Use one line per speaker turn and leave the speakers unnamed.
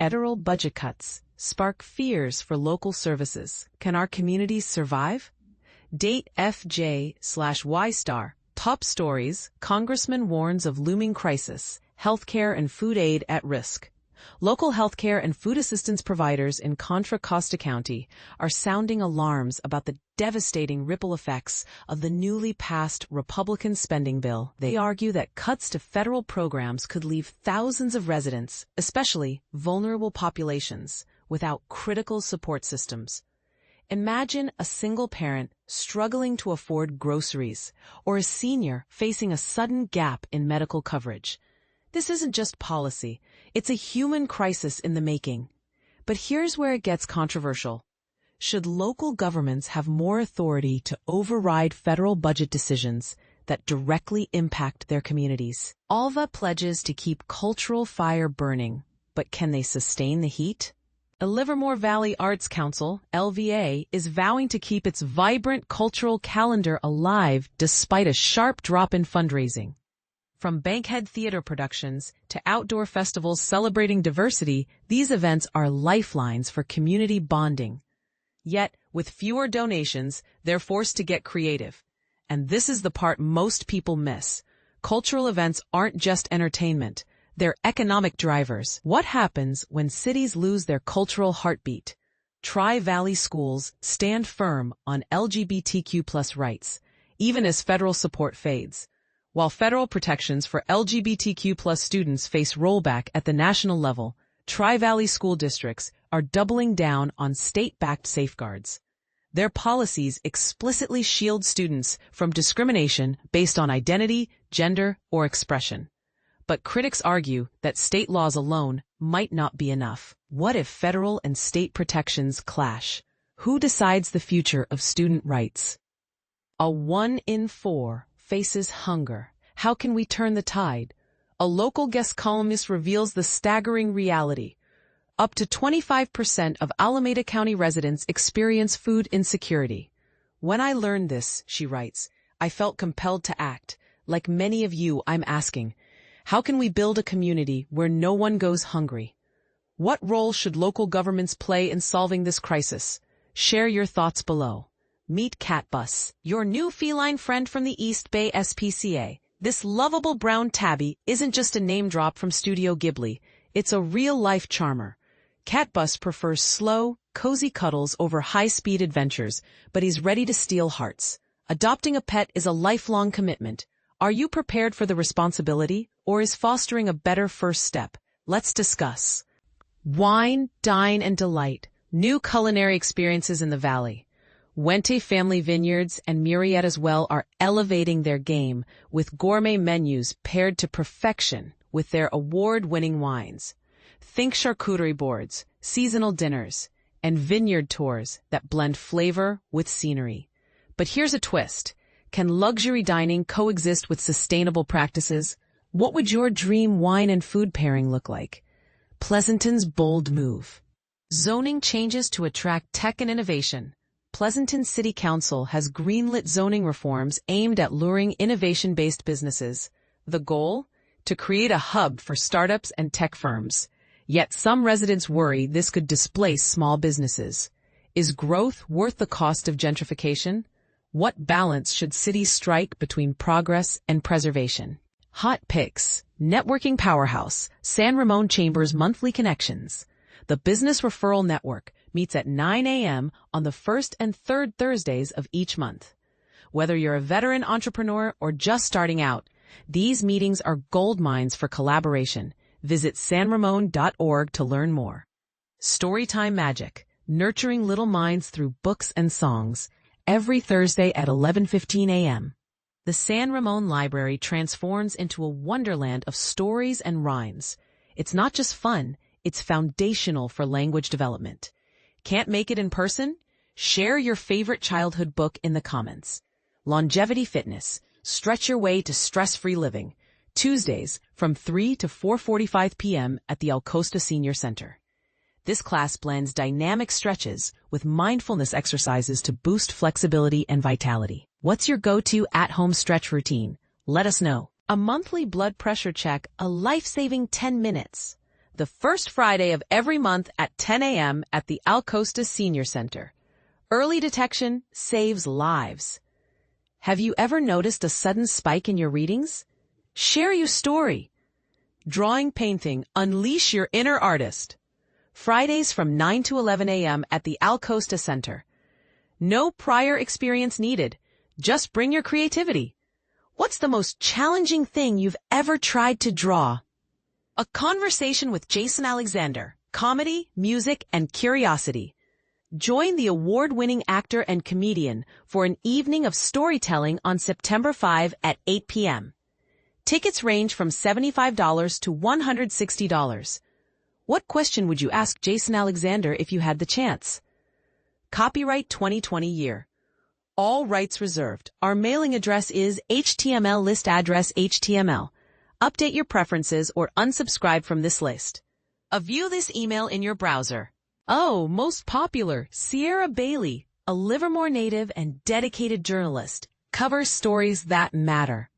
Federal budget cuts spark fears for local services. Can our communities survive? Date FJ/Y star. Top stories. Congressman warns of looming crisis. Healthcare and food aid at risk. Local healthcare and food assistance providers in Contra Costa County are sounding alarms about the devastating ripple effects of the newly passed Republican spending bill. They argue that cuts to federal programs could leave thousands of residents, especially vulnerable populations, without critical support systems. Imagine a single parent struggling to afford groceries, or a senior facing a sudden gap in medical coverage. This isn't just policy, it's a human crisis in the making. But here's where it gets controversial. Should local governments have more authority to override federal budget decisions that directly impact their communities? LVA pledges to keep cultural fire burning, but can they sustain the heat? The Livermore Valley Arts Council, LVA, is vowing to keep its vibrant cultural calendar alive despite a sharp drop in fundraising. From Bankhead Theater productions to outdoor festivals celebrating diversity, these events are lifelines for community bonding. Yet, with fewer donations, they're forced to get creative. And this is the part most people miss. Cultural events aren't just entertainment. They're economic drivers. What happens when cities lose their cultural heartbeat? Tri-Valley schools stand firm on LGBTQ+ rights, even as federal support fades. While federal protections for LGBTQ+ students face rollback at the national level, Tri-Valley school districts are doubling down on state-backed safeguards. Their policies explicitly shield students from discrimination based on identity, gender, or expression. But critics argue that state laws alone might not be enough. What if federal and state protections clash? Who decides the future of student rights? A 1 in 4 faces hunger. How can we turn the tide? A local guest columnist reveals the staggering reality. Up to 25% of Alameda County residents experience food insecurity. When I learned this, she writes, I felt compelled to act. Like many of you, I'm asking, how can we build a community where no one goes hungry? What role should local governments play in solving this crisis? Share your thoughts below. Meet Catbus, your new feline friend from the East Bay SPCA. This lovable brown tabby isn't just a name drop from Studio Ghibli, it's a real-life charmer. Catbus prefers slow, cozy cuddles over high-speed adventures, but he's ready to steal hearts. Adopting a pet is a lifelong commitment. Are you prepared for the responsibility, or is fostering a better first step? Let's discuss. Wine, dine, and delight. New culinary experiences in the valley. Wente Family Vineyards and Murrieta as well are elevating their game with gourmet menus paired to perfection with their award-winning wines. Think charcuterie boards, seasonal dinners, and vineyard tours that blend flavor with scenery. But here's a twist. Can luxury dining coexist with sustainable practices? What would your dream wine and food pairing look like? Pleasanton's bold move. Zoning changes to attract tech and innovation. Pleasanton City Council has greenlit zoning reforms aimed at luring innovation-based businesses. The goal? To create a hub for startups and tech firms. Yet some residents worry this could displace small businesses. Is growth worth the cost of gentrification? What balance should cities strike between progress and preservation? Hot Picks. Networking powerhouse, San Ramon Chamber's Monthly Connections. The Business Referral Network meets at 9 a.m. on the first and third Thursdays of each month. Whether you're a veteran entrepreneur or just starting out, these meetings are gold mines for collaboration. Visit sanramon.org to learn more. Storytime Magic, nurturing little minds through books and songs, every Thursday at 11:15 a.m. The San Ramon Library transforms into a wonderland of stories and rhymes. It's not just fun, it's foundational for language development. Can't make it in person? Share your favorite childhood book in the comments. Longevity Fitness. Stretch your way to stress-free living. Tuesdays from 3 to 4:45 p.m. at the El Costa Senior Center. This class blends dynamic stretches with mindfulness exercises to boost flexibility and vitality. What's your go-to at-home stretch routine? Let us know. A monthly blood pressure check, a life-saving 10 minutes. the first Friday of every month at 10 a.m. at the Costa Senior Center. Early detection saves lives. Have you ever noticed a sudden spike in your readings? Share your story. Drawing, painting, unleash your inner artist. Fridays from 9 to 11 a.m. at the Costa Center. No prior experience needed. Just bring your creativity. What's the most challenging thing you've ever tried to draw? A conversation with Jason Alexander. Comedy, music, and curiosity. Join the award-winning actor and comedian for an evening of storytelling on September 5 at 8 p.m. Tickets range from $75 to $160. What question would you ask Jason Alexander if you had the chance? Copyright 2020 year. All rights reserved. Our mailing address is HTML list address HTML. Update your preferences or unsubscribe from this list. View this email in your browser. Oh, most popular, Sierra Bailey, a Livermore native and dedicated journalist, covers stories that matter.